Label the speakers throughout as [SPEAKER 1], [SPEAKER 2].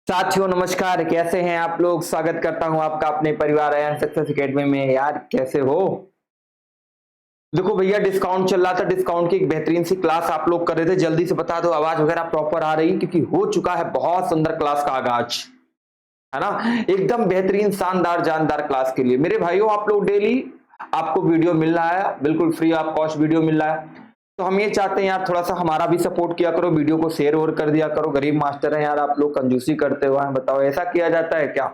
[SPEAKER 1] साथियों नमस्कार, कैसे हैं आप लोग। स्वागत करता हूं आपका अपने परिवार आयन सक्सेस एकेडमी में। यार कैसे हो। देखो भैया, डिस्काउंट चल रहा था। डिस्काउंट की एक बेहतरीन सी क्लास आप लोग कर रहे थे। जल्दी से बता दो आवाज वगैरह प्रॉपर आ रही, क्योंकि हो चुका है बहुत सुंदर क्लास का आगाज, है ना। एकदम बेहतरीन शानदार जानदार क्लास के लिए मेरे भाइयों, आप लोग डेली आपको वीडियो मिल रहा है, बिल्कुल फ्री ऑफ कॉस्ट वीडियो मिल रहा है। तो हम ये चाहते हैं यार, थोड़ा सा हमारा भी सपोर्ट किया करो, वीडियो को शेयर और कर दिया करो। गरीब मास्टर हैं यार, आप लोग कंजूसी करते हुए हैं, बताओ ऐसा किया जाता है क्या।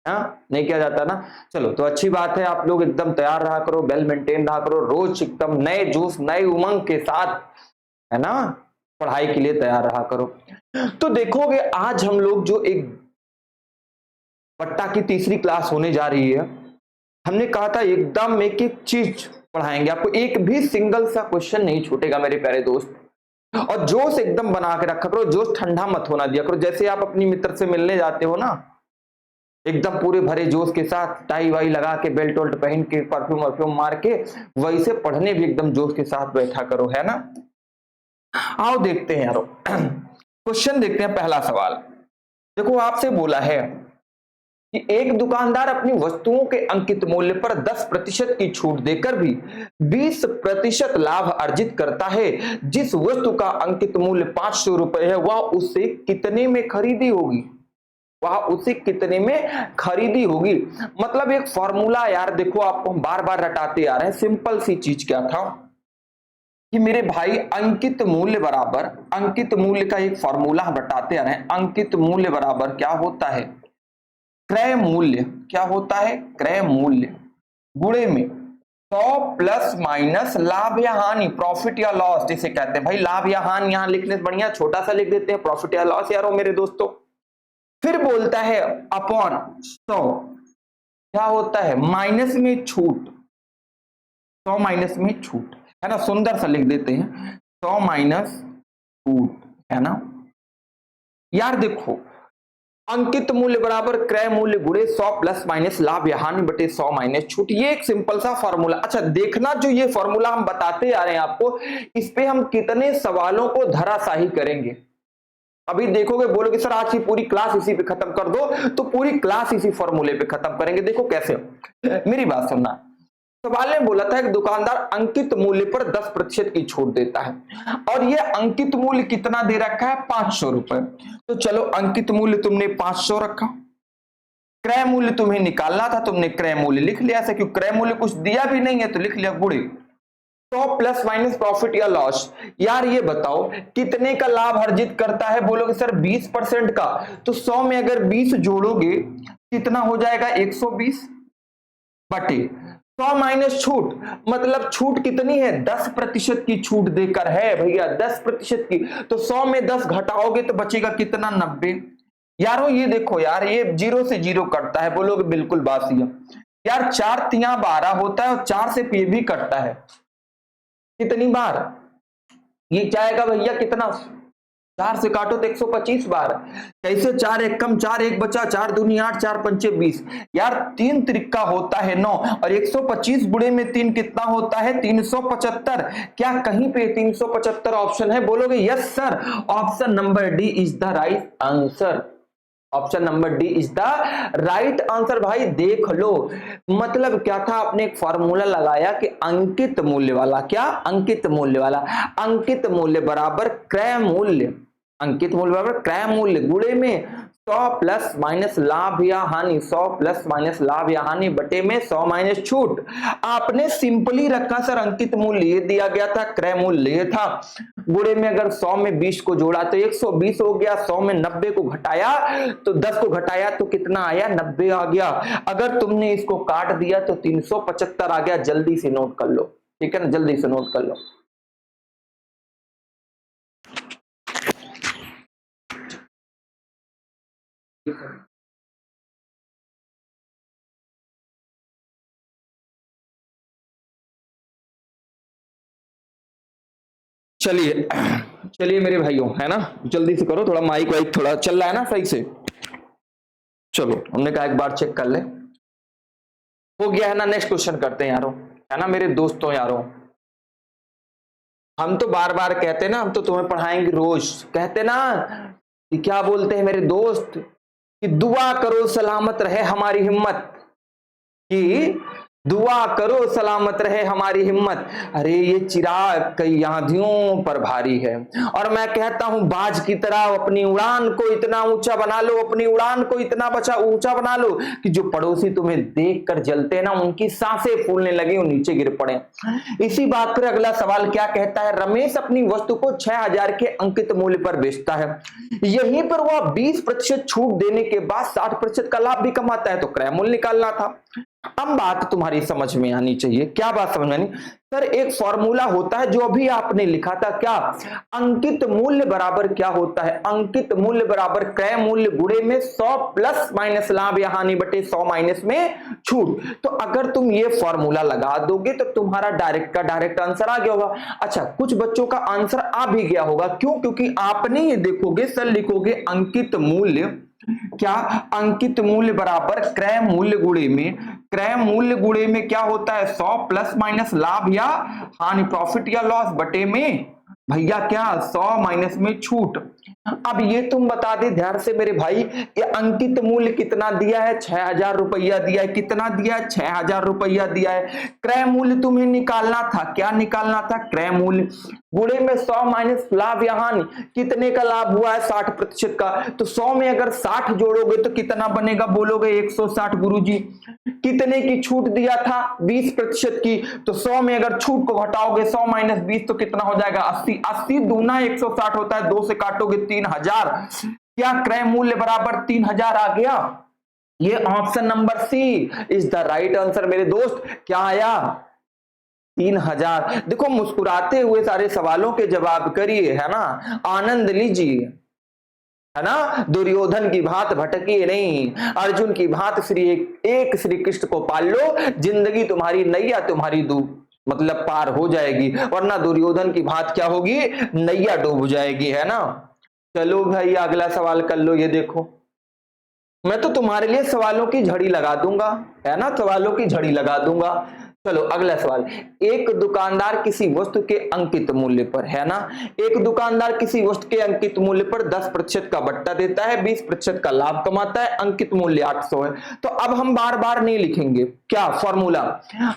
[SPEAKER 1] हाँ, नहीं किया जाता ना। चलो तो अच्छी बात है, आप लोग एकदम तैयार रहा करो, वेल मेंटेन रहा करो, रोज एकदम नए जोश नए उमंग के साथ, है ना, पढ़ाई के लिए तैयार रहा करो। तो देखोगे आज हम लोग जो एक पट्टा की तीसरी क्लास होने जा रही है, हमने कहा था एकदम एक एक चीज पढ़ाएंगे आपको, एक भी सिंगल सा क्वेश्चन नहीं छूटेगा मेरे प्यारे दोस्त। और जोश एकदम बना के रखा करो, जोश ठंडा मत होना दिया करो। जैसे आप अपनी मित्र से मिलने जाते हो ना, एकदम पूरे भरे जोश के साथ टाई वाई लगा के बेल्ट वोल्ट पहन के परफ्यूम वर्फ्यूम मार के, वैसे पढ़ने भी एकदम जोश के साथ बैठा करो, है ना। आओ देखते हैं यारो, क्वेश्चन देखते हैं। पहला सवाल देखो, आपसे बोला है कि एक दुकानदार अपनी वस्तुओं के अंकित मूल्य पर 10% की छूट देकर भी 20% लाभ अर्जित करता है। जिस वस्तु का अंकित मूल्य 500 रुपए है, वह उसे कितने में खरीदी होगी। वह उसे कितने में खरीदी होगी। मतलब एक फॉर्मूला यार, देखो आपको हम बार बार रटाते आ रहे हैं। सिंपल सी चीज क्या था कि मेरे भाई, अंकित मूल्य बराबर, अंकित मूल्य का एक फॉर्मूला हम रटाते आ रहे हैं। अंकित मूल्य बराबर क्या होता है, क्रय मूल्य। क्या होता है, क्रय मूल्य गुणे में 100 प्लस माइनस लाभ या हानि, प्रॉफिट या लॉस जिसे कहते हैं। भाई लाभ या हानि यहां लिखने से बढ़िया छोटा सा लिख देते हैं, प्रॉफिट या लॉस यारो मेरे दोस्तों। फिर बोलता है अपॉन 100, क्या होता है, माइनस में छूट, 100 माइनस में छूट, है ना। सुंदर सा लिख देते हैं, 100 माइनस छूट, है ना। यार देखो, अंकित मूल्य बराबर क्रय मूल्य गुणे 100 प्लस माइनस लाभ या हानि बटे 100 माइनस छूट। ये एक सिंपल सा फॉर्मूला। अच्छा देखना, जो ये फॉर्मूला हम बताते आ रहे हैं आपको, इस पे हम कितने सवालों को धराशाही करेंगे। अभी देखोगे, बोलोगे सर आज की पूरी क्लास इसी पे खत्म कर दो, तो पूरी क्लास इसी फॉर्मूले पे खत्म करेंगे। देखो कैसे, मेरी बात सुनना। सवाल ने बोला था कि दुकानदार अंकित मूल्य पर 10% की छूट देता है, और ये अंकित मूल्य कितना दे रखा है, 500 रुपए। तो चलो, अंकित मूल्य तुमने 500 रखा, क्रय मूल्य तुम्हें निकालना था, तुमने क्रय मूल्य लिख लिया। ऐसा क्यों, क्रय मूल्य कुछ दिया भी नहीं है तो लिख लिया गुणे 100 प्लस माइनस प्रॉफिट या लॉस। यार ये बताओ कितने का लाभ अर्जित करता है। बोलोगे सर 20% का, तो 100 में अगर 20 जोड़ोगे कितना हो जाएगा, 120 बटे 100 माइनस छूट। मतलब छूट कितनी है, 10% की छूट देकर है भैया, 10% की। तो 100 में 10 घटाओगे तो बचेगा कितना, 90। यारो ये देखो यार, ये जीरो से जीरो कटता है, बोलोगे बिल्कुल बासी है यार। 4 तिया 12 होता है, और 4 से ये भी कटता है कितनी बार, ये क्या आएगा भैया, कितना, 4 से काटो तो 125 बार। कैसे, 4 एक कम 4 एक बचा, 4 दूनी 8, 4 पंचे 20। यार 3 त्रिका होता है 9, और 125 बुढ़े में 3 कितना होता है, 375। क्या कहीं पे 375 ऑप्शन है। बोलोगे yes sir, option number D is the right answer. Option number D is the right answer. भाई देख लो, मतलब क्या था, आपने एक फॉर्मूला लगाया कि अंकित मूल्य वाला, क्या, अंकित मूल्य वाला, अंकित मूल्य बराबर क्रय मूल्य, अंकित मूल्य बराबर क्रय मूल्य गुणे में 100 प्लस माइनस लाभ या हानि, 100 प्लस माइनस लाभ या हानि बटे में 100 माइनस छूट। आपने सिंपली रखा सर, अंकित मूल्य ये दिया गया था, क्रय मूल्य ये था, गुणे में अगर 100 में 20 को जोड़ा तो 120 हो गया, 100 में 90 को घटाया तो 10 को घटाया तो कितना आया, 90 आ गया। अगर तुमने इसको काट दिया तो 375 आ गया। जल्दी से नोट कर लो, ठीक है ना, जल्दी से नोट कर लो। चलिए चलिए मेरे भाइयों, है ना, जल्दी से करो, थोड़ा माइक वाइक थोड़ा चल रहा है ना सही से। चलो हमने कहा एक बार चेक कर ले, हो गया है ना। नेक्स्ट क्वेश्चन करते हैं यारों, है ना मेरे दोस्तों यारों। हम तो बार बार कहते हैं ना, हम तो तुम्हें पढ़ाएंगे रोज, कहते ना कि क्या बोलते हैं मेरे दोस्त, कि दुआ करो सलामत रहे हमारी हिम्मत, कि दुआ करो सलामत रहे हमारी हिम्मत। अरे ये चिराग कई आंधियों पर भारी है, और मैं कहता हूं बाज की तरह अपनी उड़ान को इतना ऊंचा बना लो, अपनी उड़ान को इतना ऊंचा बना लो कि जो पड़ोसी तुम्हें देखकर जलते हैं ना, उनकी सांसें फूलने लगे और नीचे गिर पड़े। इसी बात पर अगला सवाल क्या कहता है, रमेश अपनी वस्तु को 6000 के अंकित मूल्य पर बेचता है, यहीं पर वह 20% छूट देने के बाद 60% का लाभ भी कमाता है, तो क्रय मूल्य निकालना था। अब बात तुम्हारी समझ में आनी चाहिए। क्या बात समझ में आनी सर? एक फॉर्मूला होता है जो अभी आपने लिखा था, क्या? अंकित मूल्य बराबर क्या होता है? अंकित मूल्य बराबर क्रय मूल्य गुणे में 100 प्लस माइनस लाभ या हानि बटे 100 माइनस में छूट। तो अगर तुम ये फॉर्मूला लगा दोगे तो तुम्हारा डायरेक्ट का डायरेक्ट आंसर आ गया होगा। अच्छा, कुछ बच्चों का आंसर आ भी गया होगा, क्यों? क्योंकि आपने ये देखोगे सर, लिखोगे अंकित मूल्य, क्या? अंकित मूल्य बराबर क्रय मूल्य गुणे में, क्रय मूल्य गुणे में क्या होता है? 100 प्लस माइनस लाभ या हानि, प्रॉफिट या लॉस बटे में भैया क्या? 100 माइनस में छूट। अब ये तुम बता दे ध्यान से मेरे भाई, ये अंकित मूल्य कितना दिया है? 6000 रुपया दिया है। कितना दिया है? 6000 रुपया दिया है। क्रय मूल्य तुम्हें निकालना था, क्या निकालना था? क्रय मूल्य गुणे में 100 माइनस लाभ या हानि, कितने का लाभ हुआ है? 60% का। तो 100 में अगर 60 जोड़ोगे तो कितना बनेगा? बोलोगे 160 गुरुजी। कितने की छूट दिया था? 20% की। तो 100 में अगर छूट को घटाओगे 100 माइनस 20 तो कितना हो जाएगा? 80। 80 दूना 160 होता है, 2 से काटोगे 3000। क्या क्रय मूल्य बराबर 3000 आ गया? ये option number C is the right answer मेरे दोस्त। क्या आया? 3000। देखो, मुस्कुराते हुए सारे सवालों के जवाब करिए, है ना, आनंद लीजिए, है ना। दुर्योधन की भांत भटकिए नहीं, अर्जुन की भांत एक श्री कृष्ण को पाल लो, जिंदगी तुम्हारी नैया तुम्हारी मतलब पार हो जाएगी, वरना दुर्योधन की भांत क्या होगी? नैया डूब जाएगी, है ना। चलो भाई अगला सवाल कर लो। ये देखो, मैं तो तुम्हारे लिए सवालों की झड़ी लगा दूंगा, है ना, सवालों की झड़ी लगा दूंगा। चलो अगला सवाल। एक दुकानदार किसी वस्तु के अंकित मूल्य पर, है ना, एक दुकानदार किसी वस्तु के अंकित मूल्य पर 10% का बट्टा देता है, 20% का लाभ कमाता है, अंकित मूल्य 800 है। तो अब हम बार बार नहीं लिखेंगे, क्या फॉर्मूला?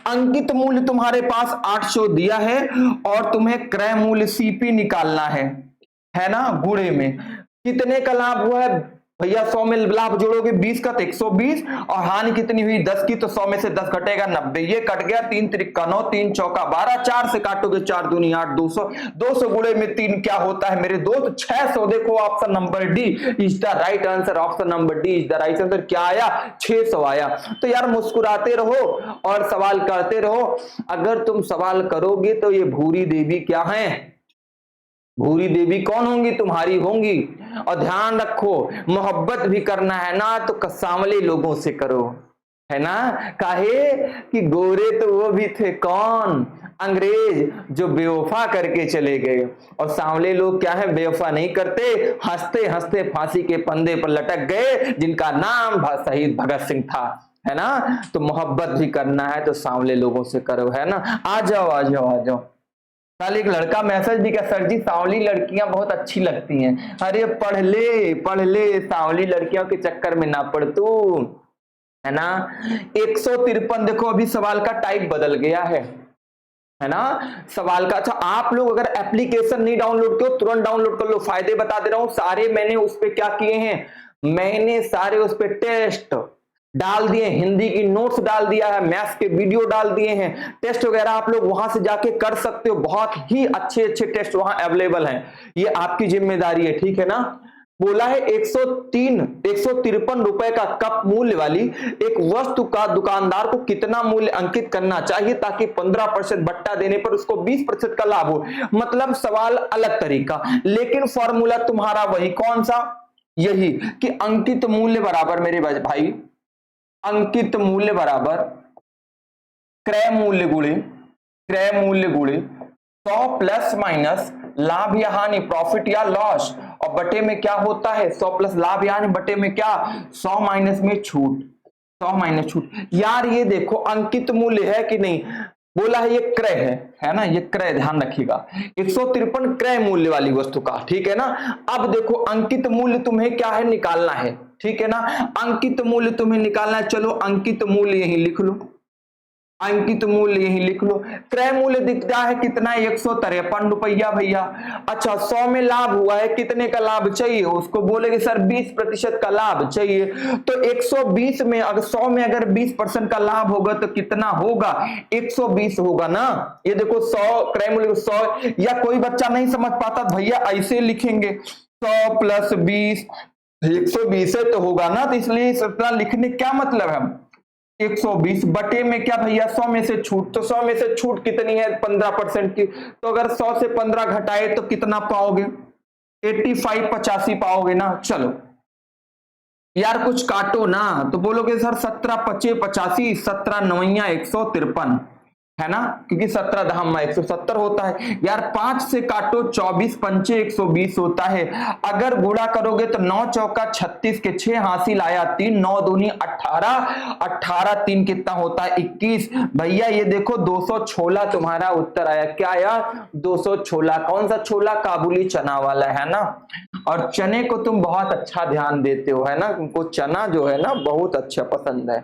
[SPEAKER 1] अंकित मूल्य तुम्हारे पास 800 दिया है और तुम्हें क्रय मूल्य सीपी निकालना है ना, गुणे में कितने का लाभ हुआ है भैया? 100 में लाभ जोड़ोगे 20 का तो 120, और हानि कितनी हुई? 10 की, तो 100 में से 10 घटेगा 90, ये कट गया। 3 त्रिका 9, 3 चौका 12, 4 से काटोगे 4 दूनी 8, 200। 200 गुणे में 3 क्या होता है मेरे दोस्त? 600। देखो option number D is the right answer, option number D is the right answer. क्या आया? 600 आया। तो यार मुस्कुराते रहो और सवाल करते रहो। अगर तुम सवाल करोगे तो ये भूरी देवी क्या है? भूरी देवी कौन होंगी? तुम्हारी होंगी। और ध्यान रखो, मोहब्बत भी करना है ना तो सांवले लोगों से करो, है ना। काहे कि गोरे तो वो भी थे कौन? अंग्रेज, जो बेवफा करके चले गए। और सांवले लोग क्या है? बेवफा नहीं करते, हंसते हंसते फांसी के फंदे पर लटक गए, जिनका नाम शहीद भगत सिंह था, है ना। तो मोहब्बत भी करना है तो सांवले लोगों से करो, है ना। आ जाओ आ जाओ आ जाओ। कल एक लड़का मैसेज भी किया, सर जी सांवली लड़कियां बहुत अच्छी लगती हैं। अरे पढ़ ले, सांवली लड़कियों के चक्कर में ना पड़ तू, है ना। 153। देखो अभी सवाल का टाइप बदल गया है ना, सवाल का। अच्छा, आप लोग अगर एप्लीकेशन नहीं डाउनलोड किया तुरंत डाउनलोड कर लो, फायदे बता दे रहा हूं सारे। मैंने उस पे क्या किए हैं? मैंने सारे उस पे टेस्ट डाल दिए, हिंदी की नोट्स डाल दिया है, मैथ्स के वीडियो डाल दिए हैं, टेस्ट वगैरह आप लोग वहां से जाके कर सकते हो। बहुत ही अच्छे अच्छे टेस्ट वहां अवेलेबल हैं, ये आपकी जिम्मेदारी है, ठीक है ना। बोला है 153 रुपए का कप मूल्य वाली एक वस्तु का दुकानदार को कितना मूल्य अंकित करना चाहिए ताकि 15% बट्टा देने पर उसको 20% का लाभ हो। मतलब सवाल अलग तरीका, लेकिन फॉर्मूला तुम्हारा वही, कौन सा? यही कि अंकित मूल्य बराबर मेरे भाई, अंकित मूल्य बराबर क्रय मूल्य गुणे 100 प्लस माइनस लाभ या हानि, प्रॉफिट या लॉस, और बटे में क्या होता है? 100 प्लस लाभ या हानि बटे में क्या? 100 माइनस में छूट, 100 माइनस छूट। यार ये देखो अंकित मूल्य है कि नहीं? बोला है ये क्रय है ना, ये क्रय, ध्यान रखिएगा। 153 क्रय मूल्य वाली वस्तु का, ठीक है ना। अब देखो अंकित मूल्य तुम्हें क्या है? निकालना है, ठीक है ना। अंकित मूल्य तुम्हें निकालना है, चलो अंकित मूल्य यही लिख लो, अंकित मूल्य यही लिख लो। क्रय मूल्य दिखता है कितना, 153 रुपया भैया। अच्छा 100 में लाभ हुआ है, कितने का लाभ चाहिए उसको, बोलेगे सर 20% का लाभ चाहिए। तो 120 में अगर 100 में अगर 20% का लाभ होगा तो कितना होगा, 120 होगा ना। ये देखो 100 क्रय मूल्य 100, या कोई बच्चा नहीं समझ पाता भैया ऐसे लिखेंगे 100 प्लस 20 120 है तो होगा ना, तो इसलिए इतना लिखने क्या मतलब है, 120 बटे में क्या भैया 100 में से छूट, तो 100 में से छूट कितनी है 15% की, तो अगर 100 से 15 घटाए तो कितना पाओगे, 85 85 पाओगे ना। चलो यार कुछ काटो ना, तो बोलोगे सर 17 पचे 85, 17 नवैया 153 है ना, क्योंकि 17 दहम 170 होता है यार। 5 से काटो 24 पंचे 120 होता है। अगर गुणा करोगे तो 9 चौका 36 के 6 हासिल आया 3, 9 दूनी 18, 18 3 कितना होता है 21। भैया ये देखो 200 छोला तुम्हारा उत्तर आया, क्या आया 200 छोला। कौन सा छोला, काबुली चना वाला है ना। और चने को तुम बहुत अच्छा ध्यान देते हो है ना, तुमको चना जो है ना बहुत अच्छा पसंद है,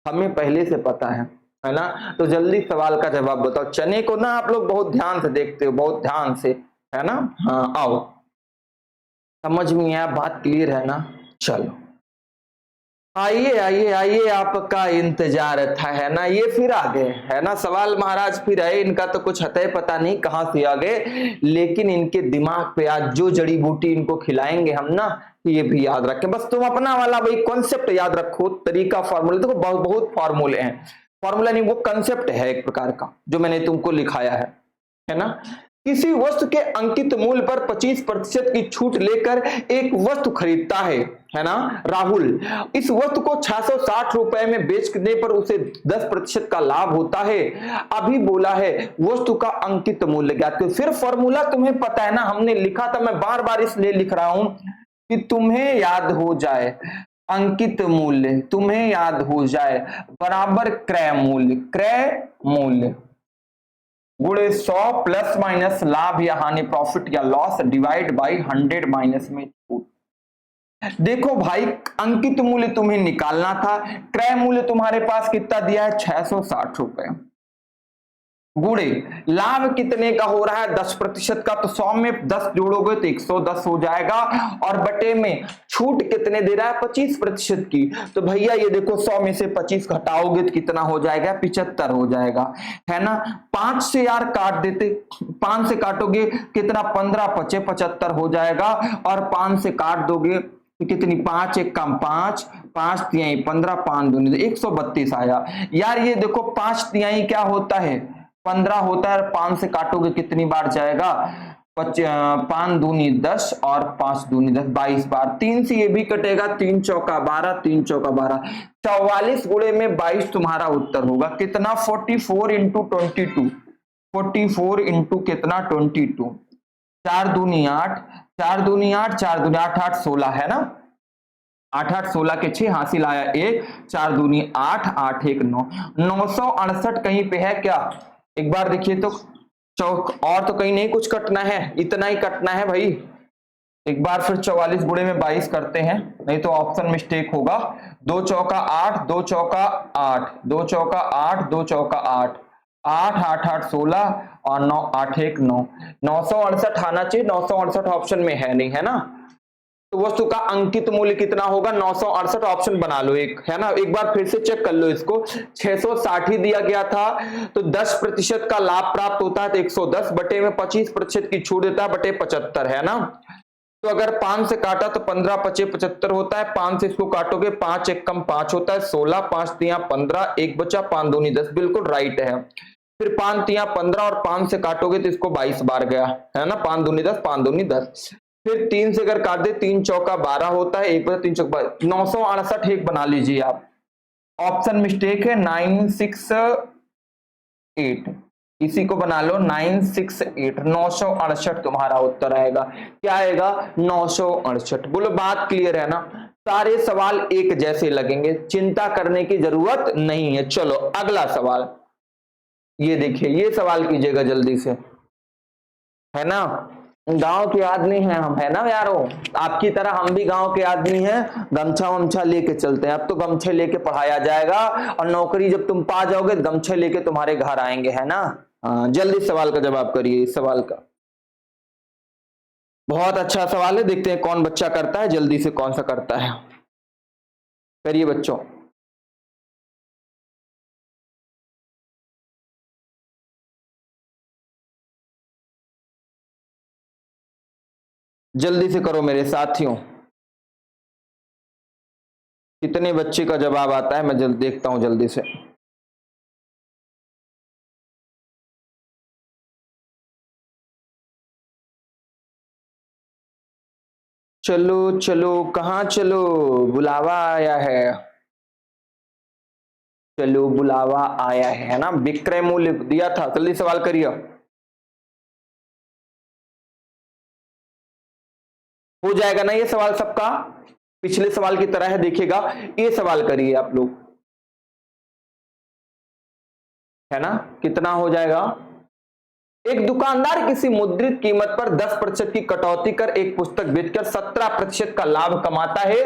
[SPEAKER 1] हमें पहले से पता है ना। तो जल्दी सवाल का जवाब बताओ, चने को ना आप लोग बहुत ध्यान से देखते हो, बहुत ध्यान से है ना। हाँ आओ, समझ में आया, बात क्लियर है ना। चलो आइए आइए आइए, आपका इंतजार था है ना। ये फिर आ गए है ना सवाल महाराज, फिर आए, इनका तो कुछ हतः पता नहीं कहां से आ गए, लेकिन इनके दिमाग पे आज जो जड़ी बूटी इनको खिलाएंगे हम ना, ये भी याद रखें। बस तुम अपना वाला भाई कॉन्सेप्ट याद रखो, तरीका फॉर्मूला देखो, बहुत बहुत फॉर्मूले हैं, फॉर्मूला नहीं वो कंसेप्ट है एक प्रकार का जो मैंने तुमको लिखाया है ना। किसी वस्तु के अंकित मूल्य पर 25% की छूट लेकर एक वस्तु खरीदता है ना राहुल। इस वस्तु को 660 रुपए में बेचने पर उसे 10% का लाभ होता है। अभी बोला है वस्तु का अंकित मूल्य ज्ञात करो। फिर फॉर्मूला तुम्हें पता है ना, हमने लिखा था, मैं बार बार इसलिए लिख रहा हूं कि तुम्हें याद हो जाए। अंकित मूल्य तुम्हें याद हो जाए बराबर क्रय मूल्य, क्रय मूल्य गुणे 100 प्लस माइनस लाभ या हानि, प्रॉफिट या लॉस डिवाइड बाई 100 माइनस में छूट। देखो भाई अंकित मूल्य तुम्हें निकालना था, क्रय मूल्य तुम्हारे पास कितना दिया है 660 रुपए, गुणे लाभ कितने का हो रहा है 10% का, तो 100 में 10 जोड़ोगे तो 110 हो जाएगा, और बटे में छूट कितने दे रहा है 25% की। तो भैया ये देखो 100 में से 25 घटाओगे तो कितना हो जाएगा 75 हो जाएगा है ना। 5 से यार काट देते, 5 से काटोगे कितना 15 पचे 75 हो जाएगा, और 5 से काट दोगे तो कितनी 5 एक कम 5, 5 तिहाई 15, 5 दूनी 132 आया। यार ये देखो 5 तिहाई क्या होता है 15 होता है, 5 से काटोगे कितनी बार जाएगा 5 दूनी 10 और 5 दूनी 10 22 बार। 3 से ये भी कटेगा, 3 चौका 12, 3 चौका 12, 44 गुणे में 22 तुम्हारा उत्तर होगा कितना 44 इंटू 22, 44 इंटू कितना 22, 4 दूनी 8, 4 दूनी 8, 4 दूनी 8, 8 16 है ना, 8 8 16 के 6 हासिल आया 1, 4 दूनी 8, 8 1 9, 968 कहीं पे है क्या, एक बार देखिए तो चौक, और तो कहीं नहीं कुछ कटना है, इतना ही कटना है भाई। एक बार फिर 44 गुणे में 22 करते हैं, नहीं तो ऑप्शन मिस्टेक होगा। 2 चौका 8, 2 चौका 8, 2 चौका 8, 2 चौका 8, 8 8 8 16 और 9 8 1 9, 968 आना चाहिए, 968 ऑप्शन में है नहीं है ना। तो वस्तु का अंकित मूल्य कितना होगा 968, ऑप्शन बना लो एक है ना, एक बार फिर से चेक कर लो इसको, 660 ही दिया गया था, तो 10% का लाभ प्राप्त होता है तो 110 बटे में 25% की छूट देता है बटे 75 है ना। तो अगर 5 से काटा तो 15 पचे 75 होता है, 5 से इसको काटोगे 5 एक कम 5 होता है 16, 5 तिया 15, एक बचा 5 दूनी 10, बिल्कुल राइट है। फिर 5 तिया 15 और 5 से काटोगे तो इसको 22 बार गया है ना, 5 दूनी 10, 5 दूनी 10। फिर 3 से अगर काट दे 3 चौका 12 होता है, 1 बचा 3 चौका 968 एक बना लीजिए आप, ऑप्शन मिस्टेक है 968, इसी को बना लो 968, 968 तुम्हारा उत्तर आएगा, क्या आएगा 968। बोलो बात क्लियर है ना, सारे सवाल एक जैसे लगेंगे, चिंता करने की जरूरत नहीं है। चलो अगला सवाल, ये देखिए ये सवाल कीजिएगा जल्दी से है ना। गांव के आदमी हैं हम, है ना यारो, आपकी तरह हम भी गांव के आदमी हैं, गमछा वमछा लेके चलते हैं। अब तो गमछे लेके पढ़ाया जाएगा और नौकरी जब तुम पा जाओगे तो गमछे लेके तुम्हारे घर आएंगे, है ना। जल्दी सवाल का जवाब करिए इस सवाल का। बहुत अच्छा सवाल है, देखते हैं कौन बच्चा करता है जल्दी से, कौन सा करता है। करिए बच्चों। जल्दी से करो मेरे साथियों, कितने बच्चे का जवाब आता है मैं जल्दी देखता हूं जल्दी से। चलो चलो, कहाँ चलो, बुलावा आया है, चलो बुलावा आया है ना। विक्रय मूल्य दिया था, जल्दी सवाल करिए। हो जाएगा ना ये सवाल सबका, पिछले सवाल की तरह है, देखिएगा ये सवाल करिए आप लोग, है ना। कितना हो जाएगा। एक दुकानदार किसी मुद्रित कीमत पर 10% की कटौती कर एक पुस्तक बेचकर 17% का लाभ कमाता है।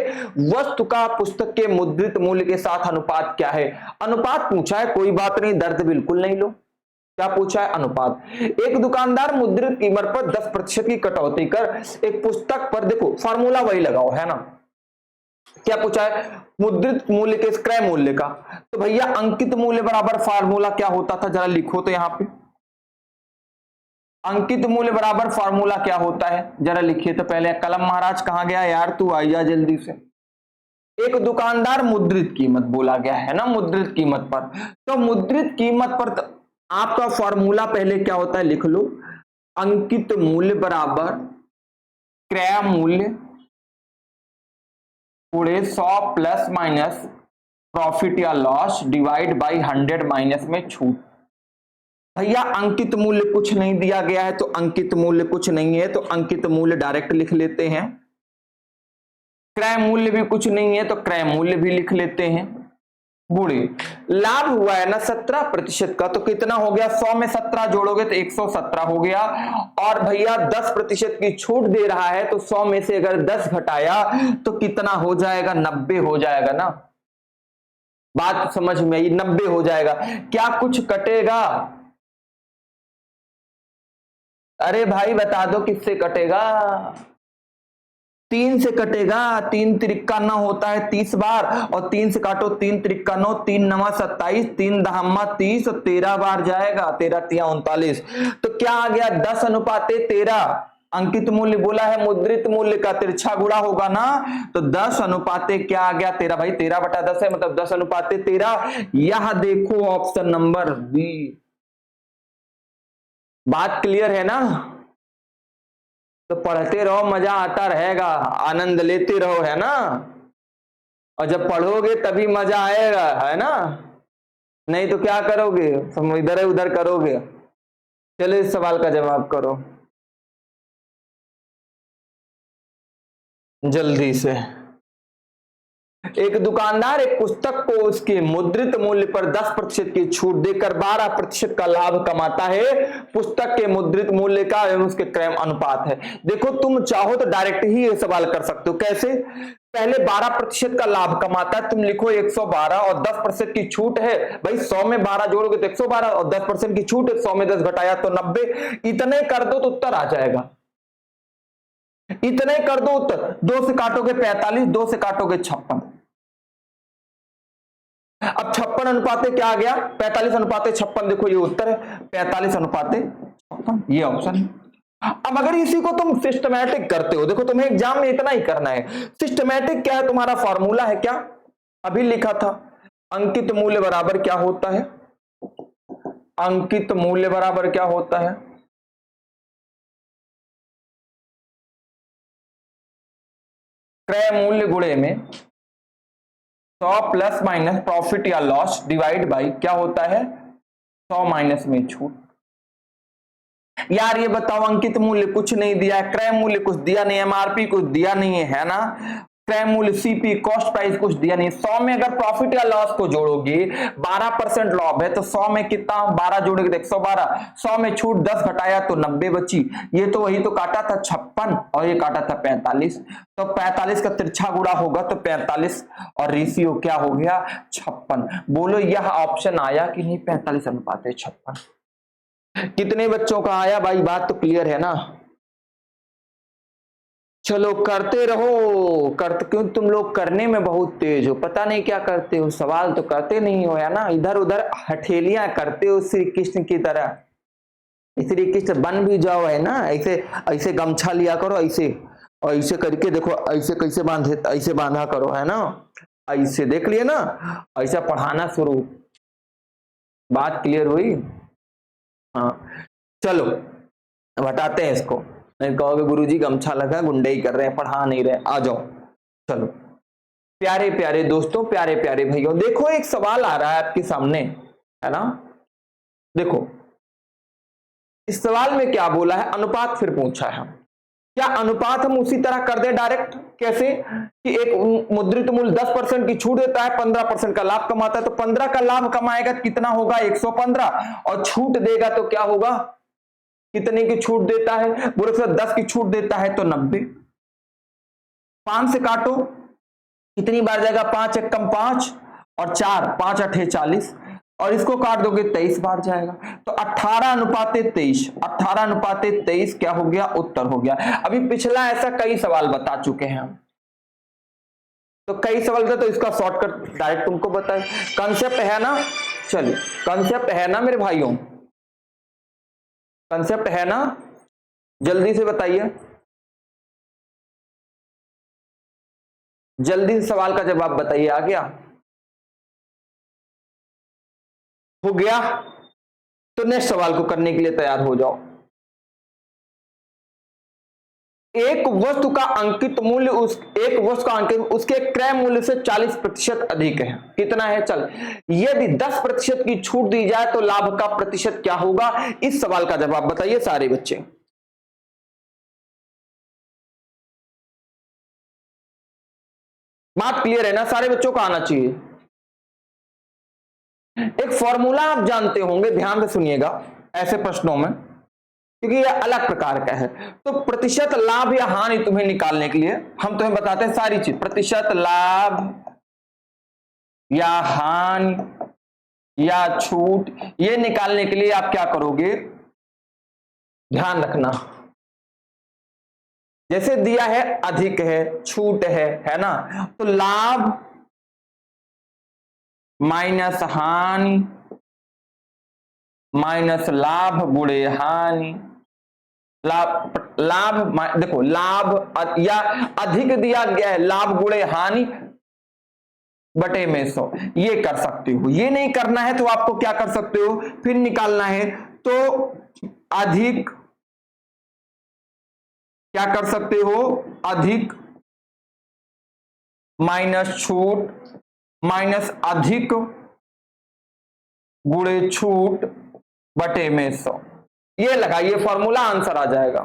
[SPEAKER 1] वस्तु का पुस्तक के मुद्रित मूल्य के साथ अनुपात क्या है। अनुपात पूछा है, कोई बात नहीं, दर्द बिल्कुल नहीं लो। क्या पूछा है, अनुपात। एक दुकानदार मुद्रित कीमत पर 10% की कटौती कर एक पुस्तक पर, देखो फॉर्मूला वही लगाओ, है ना। क्या पूछा है, मुद्रित मूल्य के क्रय मूल्य का, तो भैया अंकित मूल्य बराबर फॉर्मूला क्या होता था, जरा लिखो तो यहां पे। अंकित मूल्य बराबर फॉर्मूला क्या होता है, जरा लिखिए तो पहले। कलम महाराज कहां गया यार, तू आई जा जल्दी से। एक दुकानदार मुद्रित कीमत बोला गया है ना, मुद्रित कीमत पर, तो मुद्रित कीमत पर आपका फॉर्मूला पहले क्या होता है, लिख लो। अंकित मूल्य बराबर क्रय मूल्य पूरे 100 प्लस माइनस प्रॉफिट या लॉस डिवाइड बाई 100 माइनस में छूट। भैया अंकित मूल्य कुछ नहीं दिया गया है तो अंकित मूल्य कुछ नहीं है, तो अंकित मूल्य डायरेक्ट लिख लेते हैं। क्रय मूल्य भी कुछ नहीं है तो क्रय मूल्य भी लिख लेते हैं। गुणे लाभ हुआ है ना 17% का, तो कितना हो गया, 100 में 17 जोड़ोगे तो 117 हो गया। और भैया 10% की छूट दे रहा है, तो 100 में से अगर 10 घटाया तो कितना हो जाएगा, 90 हो जाएगा ना। बात समझ में आई, 90 हो जाएगा। क्या कुछ कटेगा, अरे भाई बता दो किससे कटेगा। 3 से कटेगा, 3 तिरिक्का 9 होता है 30 बार, और 3 से काटो, 3 तिरिक्का 9, 3 नवा 27, 3 दहम्मा 30, और 13 बार जाएगा, 13 तिया 39। तो क्या आ गया, 10 अनुपाते 13। अंकित मूल्य बोला है, मुद्रित मूल्य का तिरछा गुणा होगा ना, तो 10 अनुपाते क्या आ गया, 13। भाई 13/10 है, मतलब 10 अनुपाते 13। यह देखो ऑप्शन नंबर बी। बात क्लियर है ना। तो पढ़ते रहो, मजा आता रहेगा, आनंद लेते रहो, है ना। और जब पढ़ोगे तभी मजा आएगा, है ना, नहीं तो क्या करोगे, तुम इधर उधर करोगे। चलो इस सवाल का जवाब करो जल्दी से। एक दुकानदार एक पुस्तक को उसके मुद्रित मूल्य पर 10% की छूट देकर 12% का लाभ कमाता है। पुस्तक के मुद्रित मूल्य का एवं उसके क्रय अनुपात है। देखो तुम चाहो तो डायरेक्ट ही ये सवाल कर सकते हो, कैसे, पहले 12% का लाभ कमाता है, तुम लिखो 112, और 10% की छूट है, भाई 100 में 12 जोड़ोगे तो 112, और 10% की छूट है, 100 में 10 घटाया तो 90। इतने कर दो तो उत्तर आ जाएगा। इतने कर दो उत्तर, 2 से काटोगे 45, 2 से काटोगे 56। अब 56 अनुपाते क्या आ गया, 45 अनुपाते 56, देखो ये उत्तर है, 45 अनुपाते 56, ये ऑप्शन है। अब अगर इसी को तुम सिस्टमैटिक करते हो, देखो तुम्हें एग्जाम में इतना ही करना है। सिस्टमैटिक क्या है, तुम्हारा फॉर्मूला है क्या, अभी लिखा था, अंकित मूल्य बराबर क्या होता है, अंकित मूल्य बराबर क्या होता है, क्रय मूल्य गुणे में 100 प्लस माइनस प्रॉफिट या लॉस डिवाइड बाई क्या होता है, 100 माइनस में छूट। यार ये बताओ, अंकित मूल्य कुछ नहीं दिया है, क्रय मूल्य कुछ दिया नहीं, एमआरपी कुछ दिया नहीं है, है ना। क्रय मूल्य सीपी कॉस्ट प्राइस कुछ दिया नहीं। 100 में अगर प्रॉफिट या लॉस को जोड़ोगे 12% लाभ है तो 100 में कितना 12 जोड़ोगे तो 112, 100 में छूट 10 घटाया तो 90 बची। ये तो वही तो काटा था 56 और ये काटा था 45, तो 45 का तिरछा गुणा होगा तो 45 और रेशियो क्या हो गया 56। बोलो यह ऑप्शन आया कि नहीं 45:56? कितने बच्चों का आया भाई? बात तो क्लियर है ना? चलो करते रहो, करते क्यों तुम लोग करने में बहुत तेज हो, पता नहीं क्या करते हो, सवाल तो करते नहीं हो, है ना? इधर उधर हथेलियां करते हो श्री कृष्ण की तरह। श्री कृष्ण बन भी जाओ, है ना? ऐसे ऐसे गमछा लिया करो ऐसे, और ऐसे करके देखो ऐसे कैसे बांधे, ऐसे बांधा करो, है ना? ऐसे देख लिए ना, ऐसा पढ़ाना शुरू। बात क्लियर हुई? हाँ चलो अब हटाते हैं इसको, नहीं कहोगे गुरुजी गमछा लगा गुंडे कर रहे हैं, पढ़ा नहीं रहे। आ जाओ चलो प्यारे प्यारे दोस्तों, प्यारे प्यारे भाइयों, देखो एक सवाल आ रहा है आपके सामने, है ना? देखो इस सवाल में क्या बोला है, अनुपात फिर पूछा है। क्या अनुपात हम उसी तरह कर दें डायरेक्ट? कैसे कि एक मुद्रित मूल्य 10% की छूट देता है, 15% का लाभ कमाता है, तो 15 का लाभ कमाएगा कितना होगा 115, और छूट देगा तो क्या होगा, कितने की छूट देता है? बोले सर 10 की छूट देता है तो 90। 5 से काटो कितनी बार जाएगा, 5 एकम 5 और 4 5 8 40, और इसको काट दोगे 23 बार जाएगा, तो 18:23, 18:23 क्या हो गया, उत्तर हो गया। अभी पिछला ऐसा कई सवाल बता चुके हैं हम, तो कई सवाल था तो इसका शॉर्टकट डायरेक्ट तुमको बताए। कंसेप्ट है ना? चलिए कंसेप्ट है ना मेरे भाइयों, कंसेप्ट है ना? जल्दी से बताइए, जल्दी से सवाल का जवाब बताइए। आ गया? हो गया? तो नेक्स्ट सवाल को करने के लिए तैयार हो जाओ। एक वस्तु का अंकित मूल्य एक वस्तु का अंकित उसके क्रय मूल्य से 40% अधिक है, कितना है? चल यदि 10% की छूट दी जाए तो लाभ का प्रतिशत क्या होगा? इस सवाल का जवाब बताइए सारे बच्चे। बात क्लियर है ना? सारे बच्चों को आना चाहिए। एक फॉर्मूला आप जानते होंगे, ध्यान से सुनिएगा ऐसे प्रश्नों में, क्योंकि यह अलग प्रकार का है। तो प्रतिशत लाभ या हानि तुम्हें निकालने के लिए हम तुम्हें बताते हैं सारी चीज, प्रतिशत लाभ या हानि या छूट, ये निकालने के लिए आप क्या करोगे, ध्यान रखना। जैसे दिया है अधिक है, छूट है ना? तो लाभ माइनस हानि माइनस लाभ गुणे हानि, लाभ देखो लाभ या अधिक दिया गया है, लाभ गुणे हानि बटे में 100, ये कर सकते हो। ये नहीं करना है तो आपको क्या कर सकते हो, फिर निकालना है तो अधिक, क्या कर सकते हो, अधिक माइनस छूट माइनस अधिक गुणे छूट बटे में 100, ये लगाइए फॉर्मूला, आंसर आ जाएगा।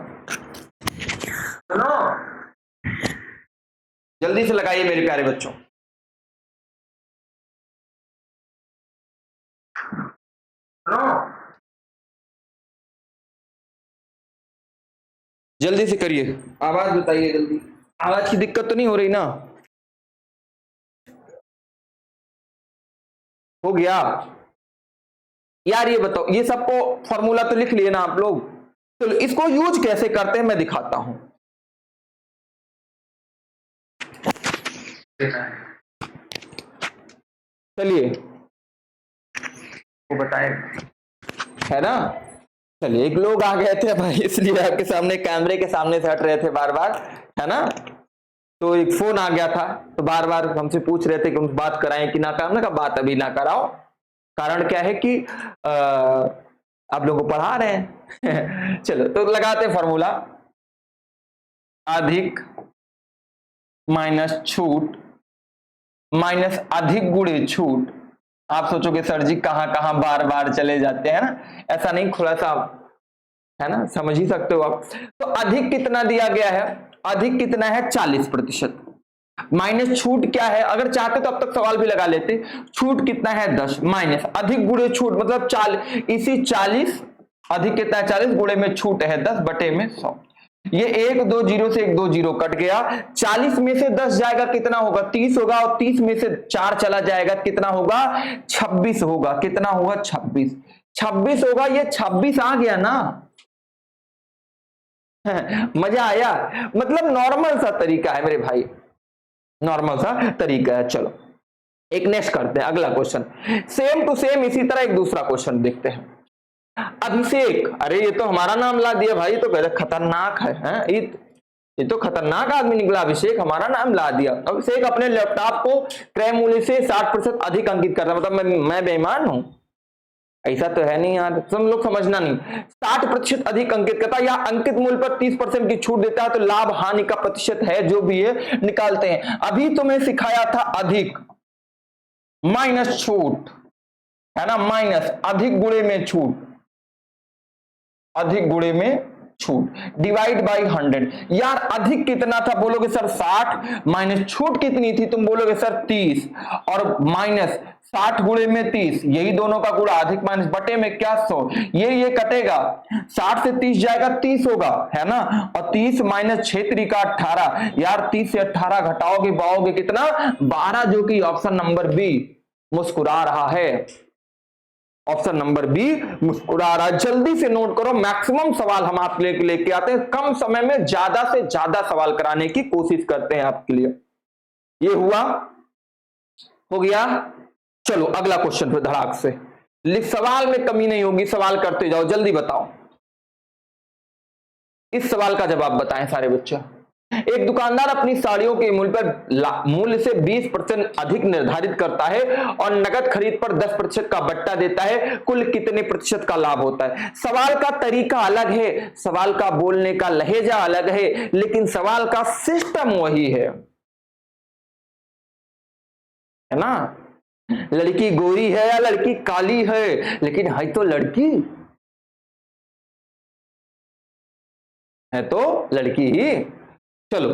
[SPEAKER 1] जल्दी से लगाइए मेरे प्यारे बच्चों। जल्दी से करिए, आवाज बताइए जल्दी, आवाज की दिक्कत तो नहीं हो रही ना? हो गया यार? ये बताओ, ये सबको फॉर्मूला तो लिख लिए ना आप लोग? चलो इसको यूज कैसे करते हैं मैं दिखाता हूं। चलिए वो बताए, है ना? चलिए एक लोग आ गए थे भाई, इसलिए आपके सामने कैमरे के सामने से हट रहे थे बार बार, है ना? तो एक फोन आ गया था तो बार बार हमसे पूछ रहे थे कि हम बात कराएं कि ना कराएं। हमने कहा बात अभी ना कराओ, कारण क्या है कि आप लोगों को पढ़ा रहे हैं। चलो तो लगाते फॉर्मूला, अधिक माइनस छूट माइनस अधिक गुणे छूट। आप सोचोगे सर जी कहां कहां बार बार चले जाते हैं ना, ऐसा नहीं, थोड़ा सा है ना, समझ ही सकते हो आप। तो अधिक कितना दिया गया है, अधिक कितना है 40%, माइनस छूट क्या है, अगर चाहते तो अब तक सवाल भी लगा लेते। छूट कितना है 10 माइनस अधिक गुणे छूट मतलब 40, इसी 40 अधिक कितना है 40 गुणे में छूट है 10 बटे में 100। ये 1 2 जीरो से 1 2 जीरो कट गया। 40 में से 10 जाएगा कितना होगा 30 होगा, और 30 में से 4 चला जाएगा कितना होगा 26 होगा। कितना होगा 26 होगा। ये 26 आ गया ना। मजा आया, मतलब नॉर्मल सा तरीका है मेरे भाई, नॉर्मल सा तरीका है। चलो एक नेक्स्ट करते हैं, अगला क्वेश्चन सेम टू सेम इसी तरह एक दूसरा क्वेश्चन देखते हैं। अभिषेक, अरे ये तो हमारा नाम ला दिया भाई, तो कहते खतरनाक है, ये तो खतरनाक आदमी निकला। अभिषेक हमारा नाम ला दिया। अभिषेक अपने लैपटॉप को क्रय मूल्य से 60% अधिक अंकित करता है, मतलब मैं बेईमान हूं? ऐसा तो है नहीं यार, तुम लोग समझना नहीं। 60% अधिक अंकित करता या अंकित मूल्य पर 30% की छूट देता है, तो लाभ हानि का प्रतिशत है जो भी है निकालते हैं। अभी तुम्हें सिखाया था अधिक माइनस छूट, है ना, माइनस अधिक गुणे में छूट, अधिक गुणे में छूट डिवाइड बाई 100। यार अधिक कितना था, बोलोगे सर 60, माइनस छूट कितनी थी, तुम बोलोगे सर 30, और माइनस 60 गुणे में 30, यही दोनों का गुणा, अधिक माइनस बटे में क्या 100, ये कटेगा, 60 से 30 जाएगा 30 होगा, है ना, और 30 माइनस 6 3 18। यार 30 से 18 घटाओगे पाओगे कितना 12, जो कि ऑप्शन नंबर बी मुस्कुरा रहा है। ऑप्शन नंबर बी मुस्कुरा रहा। जल्दी से नोट करो, मैक्सिमम सवाल हम आपके लिए लेके आते हैं, कम समय में ज्यादा से ज्यादा सवाल कराने की कोशिश करते हैं आपके लिए। ये हुआ, हो गया। चलो अगला क्वेश्चन पे धड़ाक से, सवाल में कमी नहीं होगी, सवाल करते जाओ, जल्दी बताओ। इस सवाल का जवाब बताएं सारे बच्चे। एक दुकानदार अपनी साड़ियों के मूल्य से 20% अधिक निर्धारित करता है और नकद खरीद पर 10% का बट्टा देता है, कुल कितने प्रतिशत का लाभ होता है। सवाल का तरीका अलग है, सवाल का बोलने का लहजा अलग है, लेकिन सवाल का सिस्टम वही है ना। लड़की गोरी है या लड़की काली है, लेकिन है तो लड़की, है तो लड़की ही। चलो,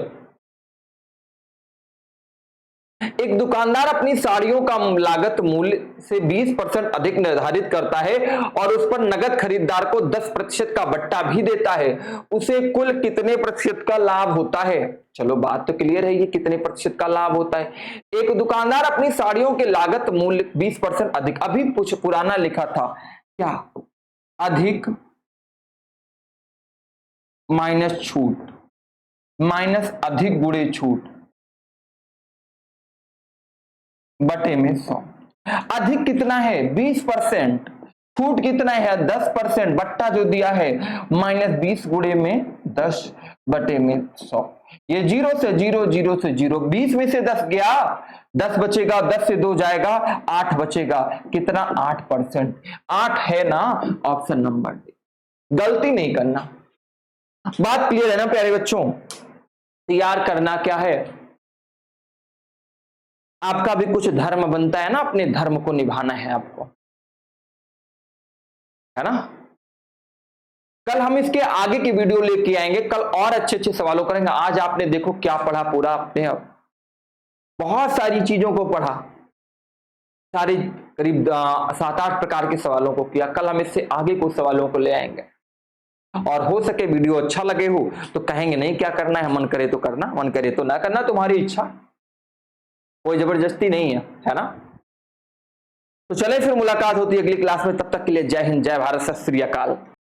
[SPEAKER 1] एक दुकानदार अपनी साड़ियों का लागत मूल्य से 20% अधिक निर्धारित करता है और उस पर नगद खरीदार को 10% का बट्टा भी देता है, उसे कुल कितने प्रतिशत का लाभ होता है। चलो बात तो क्लियर है, ये कितने प्रतिशत का लाभ होता है। एक दुकानदार अपनी साड़ियों के लागत मूल्य 20% अधिक, अभी कुछ पुराना लिखा था क्या, अधिक माइनस छूट माइनस अधिक गुणे छूट बटे में 100। अधिक कितना है 20%, छूट कितना है 10%, बट्टा जो दिया है माइनस 20 गुणे में 10 बटे में 100। ये 0 से 0, 0 से 0, 20 में से 10 गया, 10 बचेगा, 10 से 2 जाएगा, 8 बचेगा, कितना 8%। 8 है ना ऑप्शन नंबर डी, गलती नहीं करना। बात क्लियर है ना प्यारे बच्चों। तैयार करना क्या है, आपका भी कुछ धर्म बनता है ना, अपने धर्म को निभाना है आपको, है ना। कल हम इसके आगे की वीडियो लेके आएंगे, कल और अच्छे अच्छे सवालों करेंगे। आज आपने देखो क्या पढ़ा, पूरा आपने बहुत सारी चीजों को पढ़ा, सारी करीब 7-8 प्रकार के सवालों को किया। कल हम इससे आगे कुछ सवालों को ले आएंगे, और हो सके वीडियो अच्छा लगे हो तो कहेंगे नहीं क्या करना है, मन करे तो करना, मन करे तो ना करना, तुम्हारी इच्छा, कोई जबरदस्ती नहीं है ना। तो चले फिर मुलाकात होती है अगली क्लास में, तब तक के लिए जय हिंद, जय भारत, सत श्री अकाल।